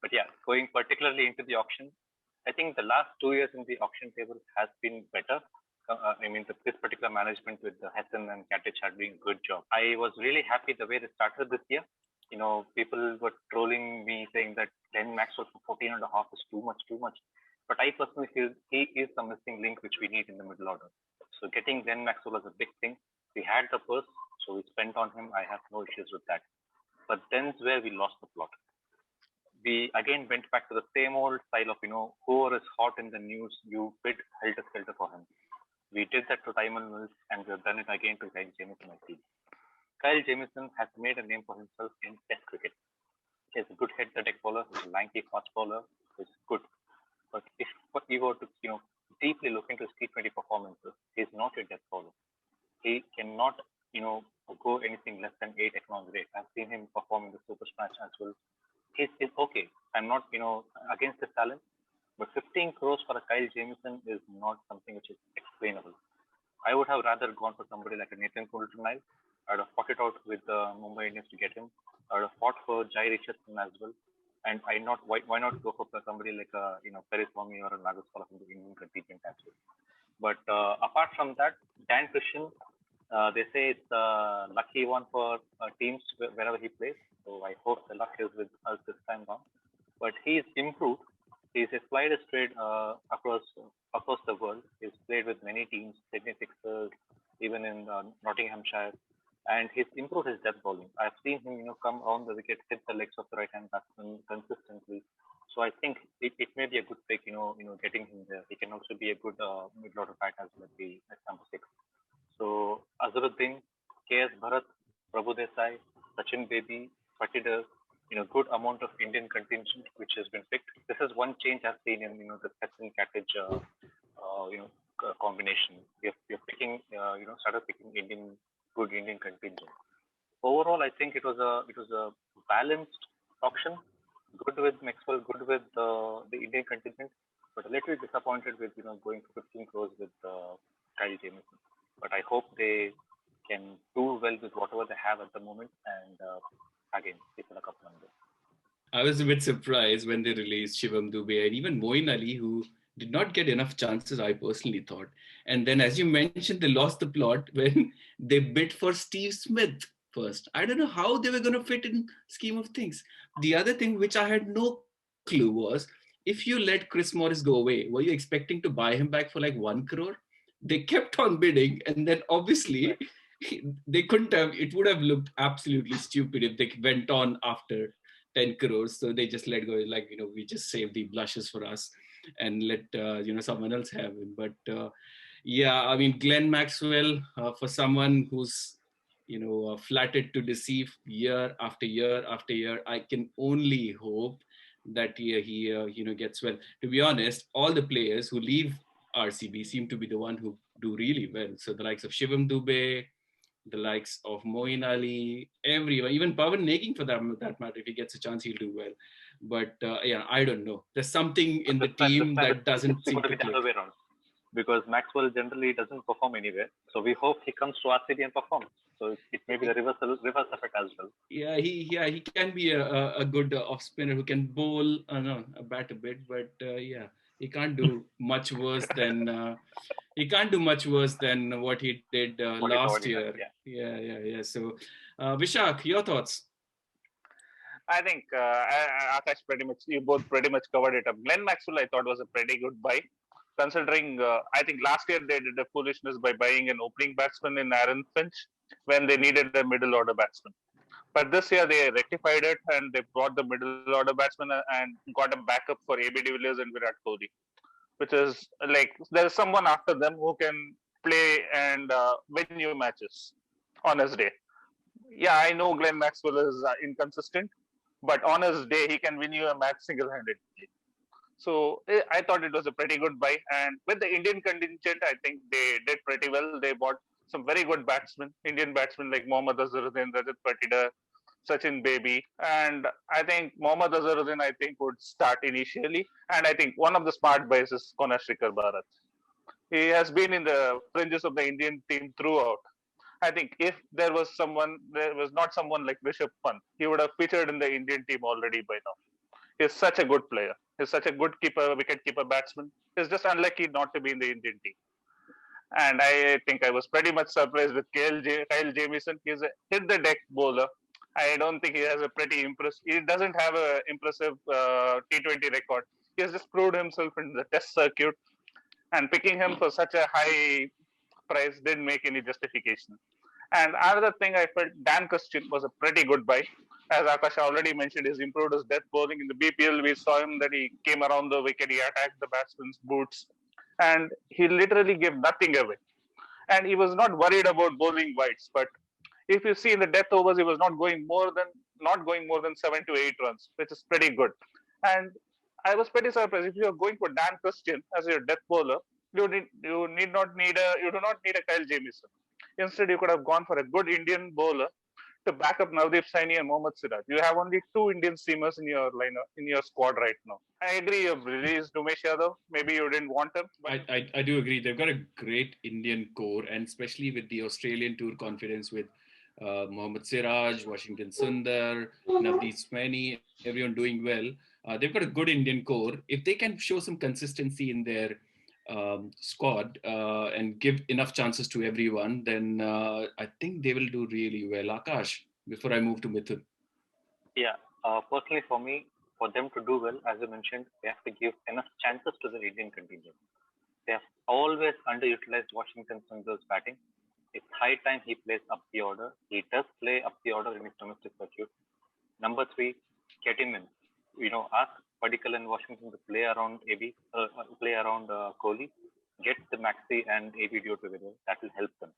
But yeah, going particularly into the auction, I think the last 2 years in the auction table has been better. I mean, this particular management with the Hassan and Katic are doing a good job. I was really happy the way they started this year. People were trolling me saying that Glenn Maxwell for 14.5 is too much. But I personally feel he is the missing link which we need in the middle order. So getting Glenn Maxwell was a big thing. We had the purse, so we spent on him. I have no issues with that. But then's where we lost the plot. We again went back to the same old style of, whoever is hot in the news, you bid helter-skelter for him. We did that to Tymon Mills, and we've done it again to Kyle Jamieson, I feel. Kyle Jamieson has made a name for himself in Test cricket. He's a good head-the-deck bowler, he's a lanky fast bowler, he's good. But if we were to, deeply look into his T20 performances, he's not a death bowler. He cannot, go anything less than 8 economic rate. I've seen him perform in the Super Smash as well. He's okay. I'm not, against his talent, but 15 crores for a Kyle Jamieson is not something which is explainable. I would have rather gone for somebody like a Nathan Coulter-Nile. I'd have fought it out with the Mumbai Indians to get him. I'd have fought for Jai Richardson as well. And why not go for somebody like a Perry Swami or a Nagaswala from the Indian contingent as well. But apart from that, Dan Christian, they say it's a lucky one for teams wherever he plays. So I hope the luck is with us this time round. But he's improved. He's applied his trade across the world. He's played with many teams, Sydney Sixers, even in Nottinghamshire, and he's improved his death bowling. I've seen him, come around the wicket, hit the legs of the right-hand batsman consistently. So I think it may be a good pick, getting him there. He can also be a good mid-order bat as well at number 6. So Azharuddin, KS Bharat, Prabhu Desai, Sachin Baby, Patidar, good amount of Indian contingent which has been picked. This is one change I've seen in the Hassan Katic combination. We're picking started picking good Indian contingent. Overall, I think it was a balanced auction. Good with Maxwell, good with the Indian contingent, but a little disappointed with going to 15 crores with Kyle Jamieson. But I hope they can do well with whatever they have at the moment, and again, it's a couple of them. I was a bit surprised when they released Shivam Dubey and even Moeen Ali, who did not get enough chances, I personally thought. And then, as you mentioned, they lost the plot when they bid for Steve Smith first. I don't know how they were going to fit in scheme of things. The other thing which I had no clue was, if you let Chris Morris go away, were you expecting to buy him back for like 1 crore? They kept on bidding, and then obviously they couldn't have. It would have looked absolutely stupid if they went on after 10 crores. So they just let go, like, we just save the blushes for us and let someone else have him. But yeah, I mean, Glenn Maxwell, for someone who's flattered to deceive year after year after year, I can only hope that he gets well. To be honest, all the players who leave RCB seem to be the one who do really well. So the likes of Shivam Dubey, the likes of Moeen Ali, everyone, even Pawan Negin for that matter, if he gets a chance, he'll do well. But yeah, I don't know. There's something in the team that doesn't seem to click. The other way around, because Maxwell generally doesn't perform anywhere. So we hope he comes to RCB and performs. So it may be the reverse effect as well. Yeah, he can be a good off spinner who can bowl, bat a bit, but yeah, he can't do much worse than what he did last year. Yeah. So, Vishak, your thoughts? I think Akash, you both pretty much covered it up. Glenn Maxwell, I thought, was a pretty good buy, considering I think last year they did a foolishness by buying an opening batsman in Aaron Finch when they needed a middle order batsman. But this year they rectified it and they brought the middle order batsman and got a backup for AB de Villiers and Virat Kohli, which is like there's someone after them who can play and win you matches on his day. Yeah, I know Glenn Maxwell is inconsistent, but on his day he can win you a match single-handedly. So I thought it was a pretty good buy. And with the Indian contingent, I think they did pretty well. They bought some very good batsmen, Indian batsmen like Mohammad Azharuddin, Rajat Patidar, Sachin Baby. And I think Mohammad Azharuddin, would start initially. And I think one of the smart buys is Konashrikar Bharat. He has been in the fringes of the Indian team throughout. I think if there was not someone like Rishabh Pant, he would have featured in the Indian team already by now. He's such a good player. He's such a good wicket-keeper batsman. He's just unlucky not to be in the Indian team. And I think I was pretty much surprised with Kyle Jamieson. He's a hit-the-deck bowler. I don't think he has he doesn't have an impressive T20 record. He has just proved himself in the test circuit. And picking him for such a high price didn't make any justification. And another thing I felt, Dan Christian was a pretty good buy. As Akash already mentioned, he's improved his death bowling. In the BPL, we saw him that he came around the wicket, he attacked the batsman's boots, and he literally gave nothing away. And he was not worried about bowling wides. But if you see in the death overs, he was not going more than 7 to 8 runs, which is pretty good. And I was pretty surprised. If you are going for Dan Christian as your death bowler, you do not need a Kyle Jamieson. Instead, you could have gone for a good Indian bowler to back up Navdeep Saini and Mohammad Siraj. You have only 2 Indian seamers in your lineup, in your squad right now. I agree you've released Umesh Yadav. Maybe you didn't want him. But I do agree. They've got a great Indian core, and especially with the Australian tour confidence with Mohammad Siraj, Washington Sundar, Navdeep Saini, everyone doing well. They've got a good Indian core. If they can show some consistency in their squad and give enough chances to everyone, then I think they will do really well. Akash, before I move to Mithun. Yeah, personally for me, for them to do well, as you mentioned, they have to give enough chances to the Indian contingent. They have always underutilized Washington Sundar's batting. It's high time he plays up the order. He does play up the order in his domestic circuit. Number 3, get him in. Ask Padikkal and Washington to play around Kohli, get the Maxi and AB duo together. That will help them.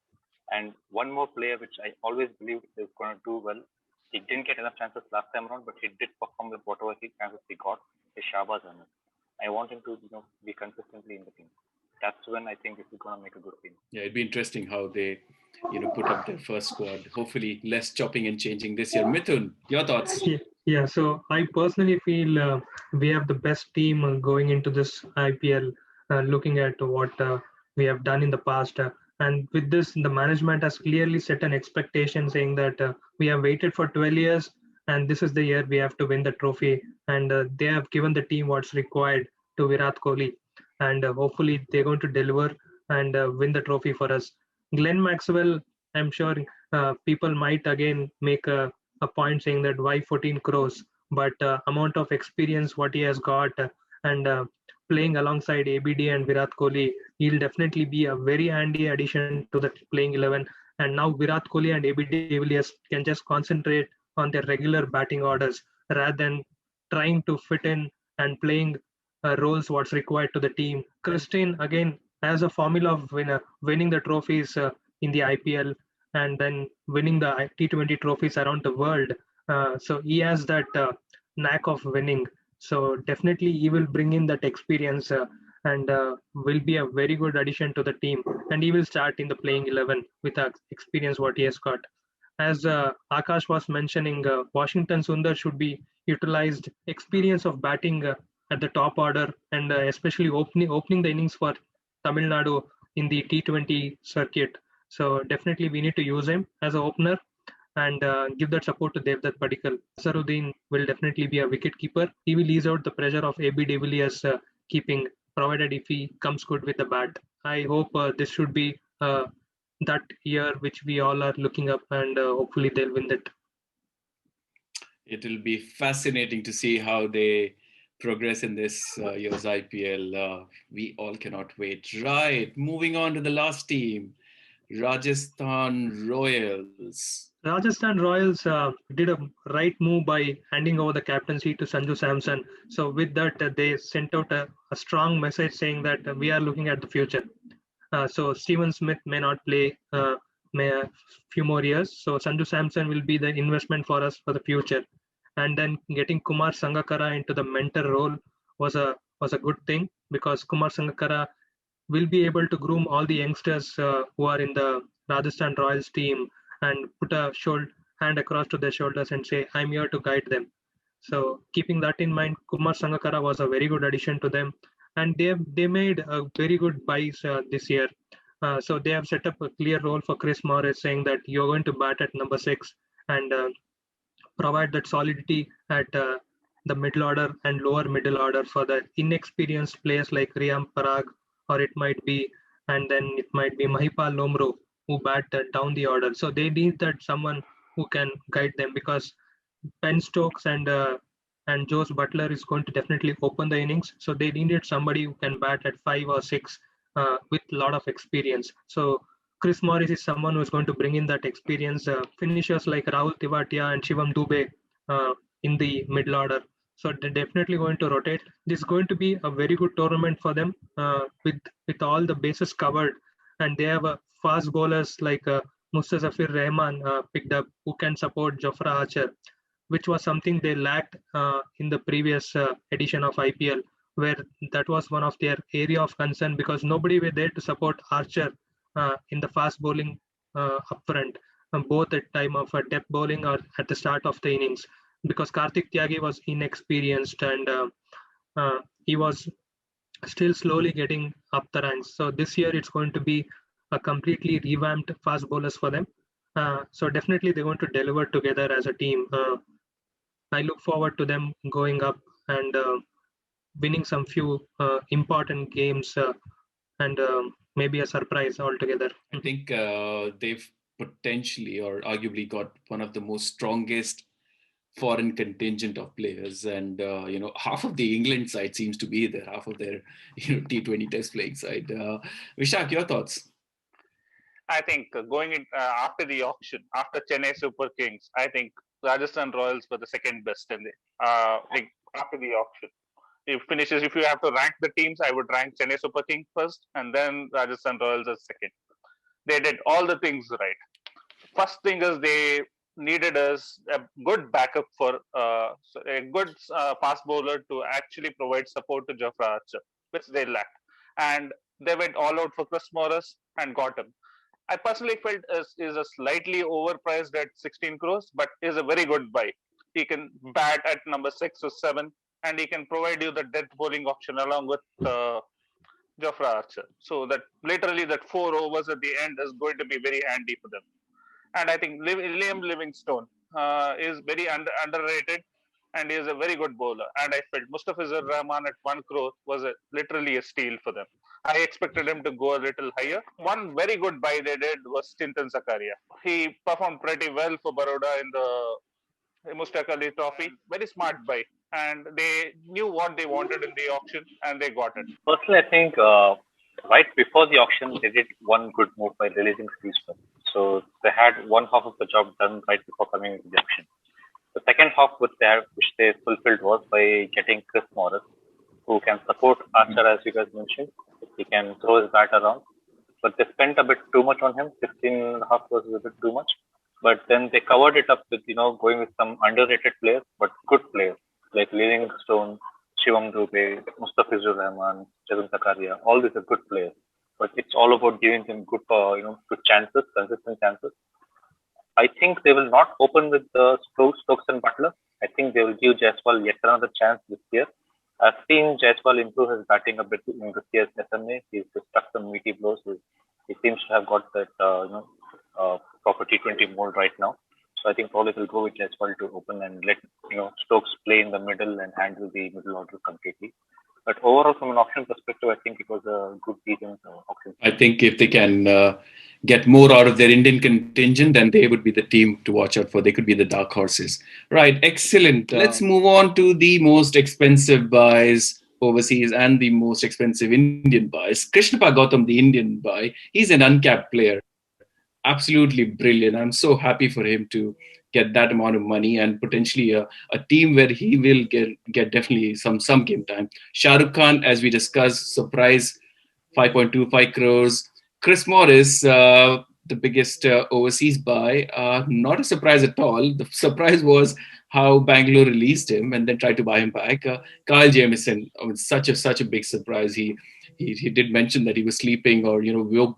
And one more player, which I always believed is going to do well. He didn't get enough chances last time around, but he did perform with whatever chances he got. Is Shahbaz Ahmed. I want him to, be consistently in the team. That's when I think this is going to make a good team. Yeah, it'd be interesting how they, put up their first squad. Hopefully, less chopping and changing this year. Mithun, your thoughts? Yeah, so I personally feel we have the best team going into this IPL, looking at what we have done in the past. And with this, the management has clearly set an expectation saying that we have waited for 12 years and this is the year we have to win the trophy. And they have given the team what's required to Virat Kohli. And hopefully they're going to deliver and win the trophy for us. Glenn Maxwell, I'm sure people might again make a point saying that why 14 crores, but amount of experience what he has got and playing alongside ABD and Virat Kohli, he'll definitely be a very handy addition to the playing 11. And now Virat Kohli and AB de Villiers can just concentrate on their regular batting orders rather than trying to fit in and playing roles what's required to the team. Christine again has a formula of winning the trophies in the IPL and then winning the T20 trophies around the world. So he has that knack of winning. So definitely he will bring in that experience and will be a very good addition to the team. And he will start in the playing 11 with the experience what he has got. As Akash was mentioning, Washington Sundar should be utilized experience of batting at the top order and especially opening the innings for Tamil Nadu in the T20 circuit. So definitely we need to use him as an opener and give that support to Devdutt Padikkal. Azharuddin will definitely be a wicket keeper. He will ease out the pressure of AB de Villiers keeping, provided if he comes good with the bat. I hope this should be that year which we all are looking up, and hopefully they'll win that. It will be fascinating to see how they progress in this year's IPL. We all cannot wait. Right, moving on to the last team, Rajasthan Royals. Rajasthan Royals did a right move by handing over the captaincy to Sanju Samson. So with that, they sent out a strong message saying that we are looking at the future. So Steven Smith may not play may a few more years. So Sanju Samson will be the investment for us for the future. And then getting Kumar Sangakkara into the mentor role was a good thing because Kumar Sangakkara will be able to groom all the youngsters who are in the Rajasthan Royals team and put a hand across to their shoulders and say, I'm here to guide them. So keeping that in mind, Kumar Sangakkara was a very good addition to them. And they made a very good buys this year. So they have set up a clear role for Chris Morris, saying that you're going to bat at number 6 and provide that solidity at the middle order and lower middle order for the inexperienced players like Riyam Parag, or it might be Mahipal Lomro who bat down the order. So they need that someone who can guide them because Ben Stokes and Josh Butler is going to definitely open the innings. So they needed somebody who can bat at 5 or 6 with a lot of experience. So Chris Morris is someone who is going to bring in that experience. Finishers like Rahul Tivatia and Shivam Dubey in the middle order. So they're definitely going to rotate. This is going to be a very good tournament for them with all the bases covered. And they have fast bowlers like Mustazafir Rahman picked up who can support Jofra Archer, which was something they lacked in the previous edition of IPL, where that was one of their area of concern because nobody were there to support Archer in the fast bowling up front, both at time of depth bowling or at the start of the innings, because Karthik Tyagi was inexperienced and he was still slowly getting up the ranks. So this year it's going to be a completely revamped fast bowlers for them. So definitely they're going to deliver together as a team. I look forward to them going up and winning some few important games and maybe a surprise altogether. I think they've potentially or arguably got one of the most strongest foreign contingent of players, and half of the England side seems to be there, half of their T20 test playing side. Vishak, your thoughts? I think going in after the auction, after Chennai Super Kings, I think Rajasthan Royals were the second best in the after the auction. If you have to rank the teams, I would rank Chennai Super Kings first and then Rajasthan Royals as second. They did all the things right. First thing is they needed us a good backup for a good fast bowler to actually provide support to Jofra Archer, which they lacked. And they went all out for Chris Morris and got him. I personally felt is a slightly overpriced at 16 crores, but is a very good buy. He can bat at number 6 or 7, and he can provide you the death bowling option along with Jofra Archer. So that literally that 4 overs at the end is going to be very handy for them. And I think Liam Livingstone is very underrated and he is a very good bowler. And I felt Mustafizur Rahman at 1 crore was literally a steal for them. I expected him to go a little higher. One very good buy they did was Chintan Zakaria. He performed pretty well for Baroda in the Mustaq Ali Trophy. Very smart buy. and they knew what they wanted in the auction, and they got it. Personally, I think right before the auction, they did one good move by releasing Steve Smith. So they had one half of the job done right before coming into the auction. The second half which they fulfilled was by getting Chris Morris, who can support Archer, as you guys mentioned. He can throw his bat around. But they spent a bit too much on him. 16.5 was a bit too much. But then they covered it up with, going with some underrated players, but good players like Livingstone, Shivam Dubey, Mustafizur Rahman, Jagan Takaria. All these are good players. But it's all about giving them good chances, consistent chances. I think they will not open with the Stokes and Butler. I think they will give Jaiswal yet another chance this year. I've seen Jaiswal improve his batting a bit in this year's SMA. He's just struck some meaty blows. He seems to have got that proper T20 mode right now. So I think probably they'll go with Jaiswal to open and let Stokes play in the middle and handle the middle order completely. But overall, from an auction perspective, I think it was a good decent auction. I think if they can get more out of their Indian contingent, then they would be the team to watch out for. They could be the dark horses. Right, excellent. Let's move on to the most expensive buys overseas and the most expensive Indian buys. Krishnappa Gautam, the Indian buy, he's an uncapped player. Absolutely brilliant. I'm so happy for him to get that amount of money and potentially a team where he will get definitely some game time. Shah Rukh Khan, as we discussed, surprise 5.25 crores. Chris Morris, the biggest overseas buy, not a surprise at all. The surprise was how Bangalore released him and then tried to buy him back. Kyle Jamieson, such a big surprise. He did mention that he was sleeping or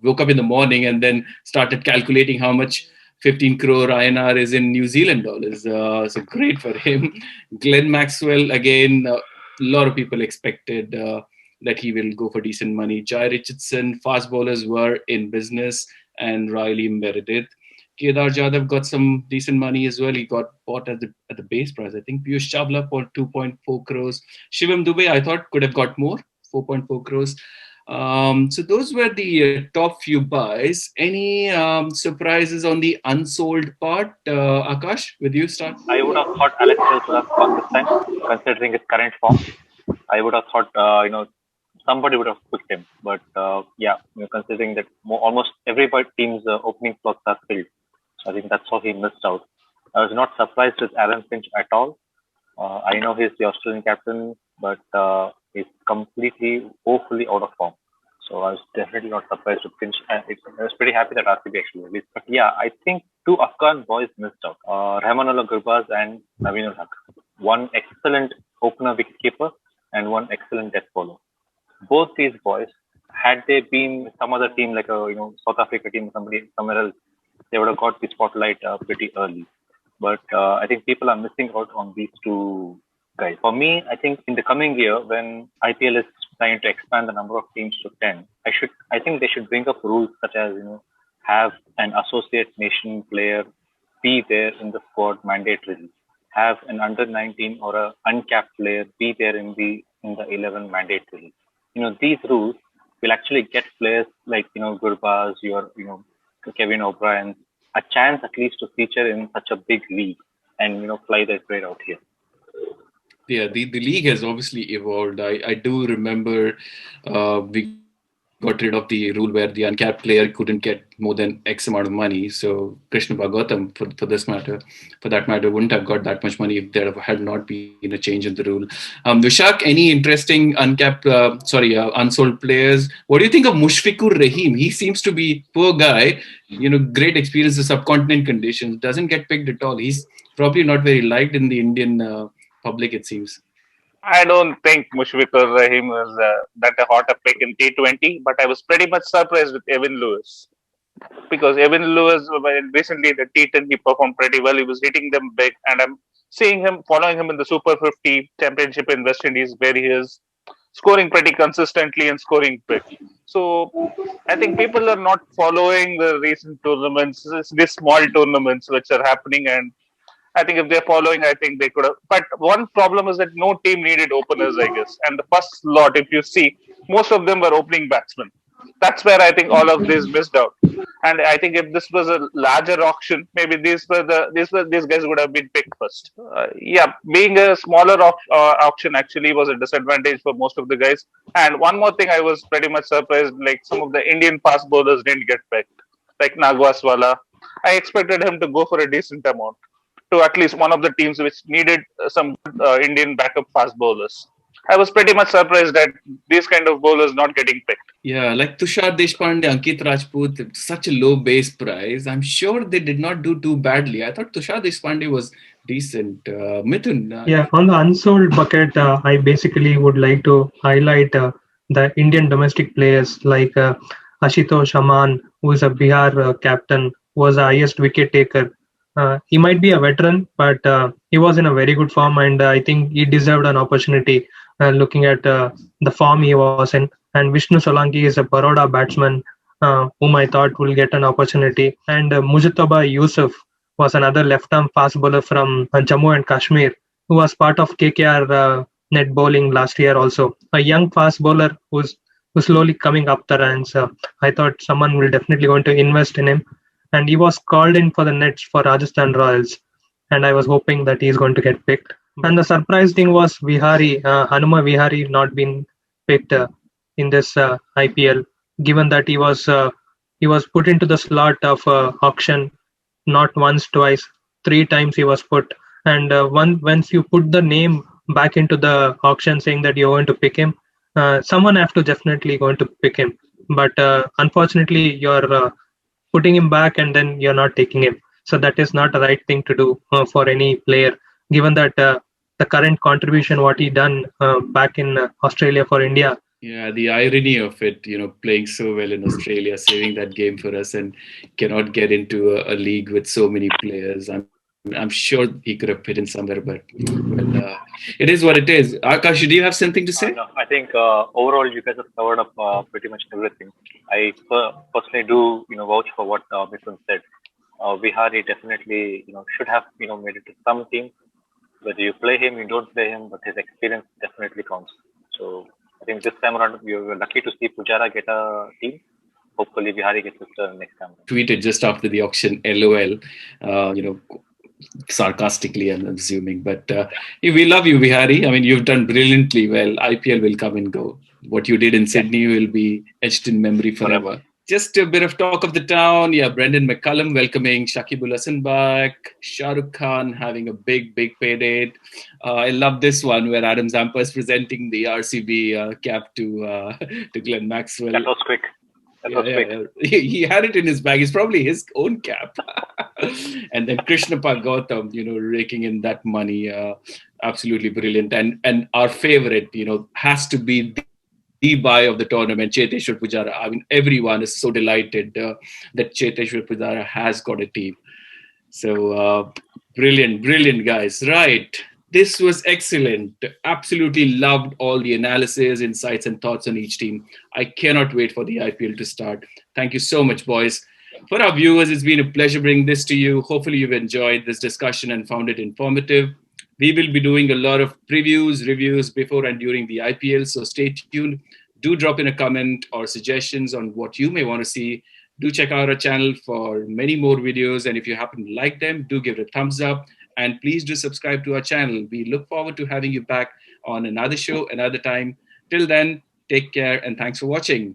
woke up in the morning and then started calculating how much 15 crore INR is in New Zealand dollars. So great for him. Glenn Maxwell, again, a lot of people expected that he will go for decent money. Jai Richardson, fast bowlers were in business, and Riley Meredith. Kedar Jadhav got some decent money as well. He got bought at the base price. I think Piyush Chawla for 2.4 crores. Shivam Dubey, I thought, could have got more, 4.4 crores. So those were the top few buys. Any surprises on the unsold part? Akash, with you start? I would have thought Alex Hales would have gone this time, considering his current form. I would have thought, somebody would have picked him. But considering that almost every team's opening slots are filled, so I think that's how he missed out. I was not surprised with Aaron Finch at all. I know he's the Australian captain, but he's completely, woefully out of form. So I was definitely not surprised with Finch. I was pretty happy that RCB actually released. But yeah, I think two Afghan boys missed out. Rahmanullah Gurbaz and Naveen Haq. One excellent opener wicketkeeper and one excellent death bowler. Both these boys, had they been some other team like a South Africa team, somewhere else, they would have got the spotlight pretty early. But I think people are missing out on these two guys. For me, I think in the coming year, when IPL is trying to expand the number of teams to 10, I think they should bring up rules such as have an associate nation player be there in the squad mandatorily, have an under 19 or a uncapped player be there in the 11 mandatorily. These rules will actually get players like Gurbaz, Kevin O'Brien a chance at least to feature in such a big league and fly their trade out here. Yeah, the league has obviously evolved. I do remember we got rid of the rule where the uncapped player couldn't get more than X amount of money. So Krishnappa Gautam, for that matter, wouldn't have got that much money if there had not been a change in the rule. Vishak, any interesting unsold players? What do you think of Mushfiqur Rahim? He seems to be poor guy. Great experience in subcontinent conditions. Doesn't get picked at all. He's probably not very liked in the Indian public, it seems. I don't think Mushfiqur Rahim was that a hot a pick in T20, but I was pretty much surprised with Evan Lewis. Because Evan Lewis, recently the T10, he performed pretty well. He was hitting them big, and I'm following him in the Super 50 Championship in West Indies, where he is scoring pretty consistently and scoring big. So I think people are not following the recent tournaments, these small tournaments which are happening, and I think if they're following, I think they could have. But one problem is that no team needed openers, I guess. And the first slot, if you see, most of them were opening batsmen. That's where I think all of this missed out. And I think if this was a larger auction, maybe these guys would have been picked first. Yeah, being a smaller auction actually was a disadvantage for most of the guys. And one more thing, I was pretty much surprised. Like some of the Indian fast bowlers didn't get picked, like Nagwaswala. I expected him to go for a decent amount to at least one of the teams which needed some good Indian backup fast bowlers. I was pretty much surprised that these kind of bowlers not getting picked. Yeah, like Tushar Deshpande, Ankit Rajput, such a low base price. I'm sure they did not do too badly. I thought Tushar Deshpande was decent. Mithun. Yeah, on the unsold bucket, I basically would like to highlight the Indian domestic players like Ashutosh Aman, who is a Bihar captain, was the highest wicket taker. He might be a veteran, but he was in a very good form, and I think he deserved an opportunity looking at the form he was in. And Vishnu Solanki is a Baroda batsman whom I thought will get an opportunity. And Mujtaba Yusuf was another left-arm fast bowler from Jammu and Kashmir, who was part of KKR net bowling last year also. A young fast bowler who's slowly coming up the ranks. I thought someone will definitely going to invest in him. And he was called in for the nets for Rajasthan Royals. And I was hoping that he's going to get picked. And the surprise thing was Vihari, Hanuma Vihari not been picked in this IPL, given that he was put into the slot of auction not once, twice, three times he was put. And once you put the name back into the auction saying that you're going to pick him, someone have to definitely going to pick him. But unfortunately, you're putting him back and then you're not taking him. So that is not the right thing to do for any player, given that the current contribution what he done back in Australia for India. Yeah, the irony of it, playing so well in Australia, saving that game for us, and cannot get into a league with so many players. I'm sure he could have fit in somewhere, but well, it is what it is. Akash, do you have something to say? No, I think overall you guys have covered up pretty much everything. I personally do, vouch for what Mithun said. Vihari definitely, should have, made it to some team. Whether you play him, you don't play him, but his experience definitely counts. So I think this time around we were lucky to see Pujara get a team. Hopefully Vihari gets his turn next time. Tweeted just after the auction, LOL, sarcastically, I'm assuming. But we love you, Vihari. I mean, you've done brilliantly well. IPL will come and go. What you did in Sydney will be etched in memory forever. Just a bit of talk of the town. Yeah, Brendan McCullum welcoming Shakibul Hasan back. Shah Rukh Khan having a big payday. I love this one where Adam Zampa is presenting the RCB cap to Glenn Maxwell. That was quick. He had it in his bag. It's probably his own cap. And then Krishnapal Gautam, raking in that money. Absolutely brilliant. And our favorite, has to be the buy of the tournament, Cheteshwar Pujara. I mean, everyone is so delighted that Cheteshwar Pujara has got a team. So brilliant, guys. Right. This was excellent. Absolutely loved all the analysis, insights, and thoughts on each team. I cannot wait for the IPL to start. Thank you so much, boys. For our viewers, it's been a pleasure bringing this to you. Hopefully, you've enjoyed this discussion and found it informative. We will be doing a lot of previews, reviews before and during the IPL, so stay tuned. Do drop in a comment or suggestions on what you may want to see. Do check out our channel for many more videos, and if you happen to like them, do give it a thumbs up. And please do subscribe to our channel. We look forward to having you back on another show, another time. Till then, take care and thanks for watching.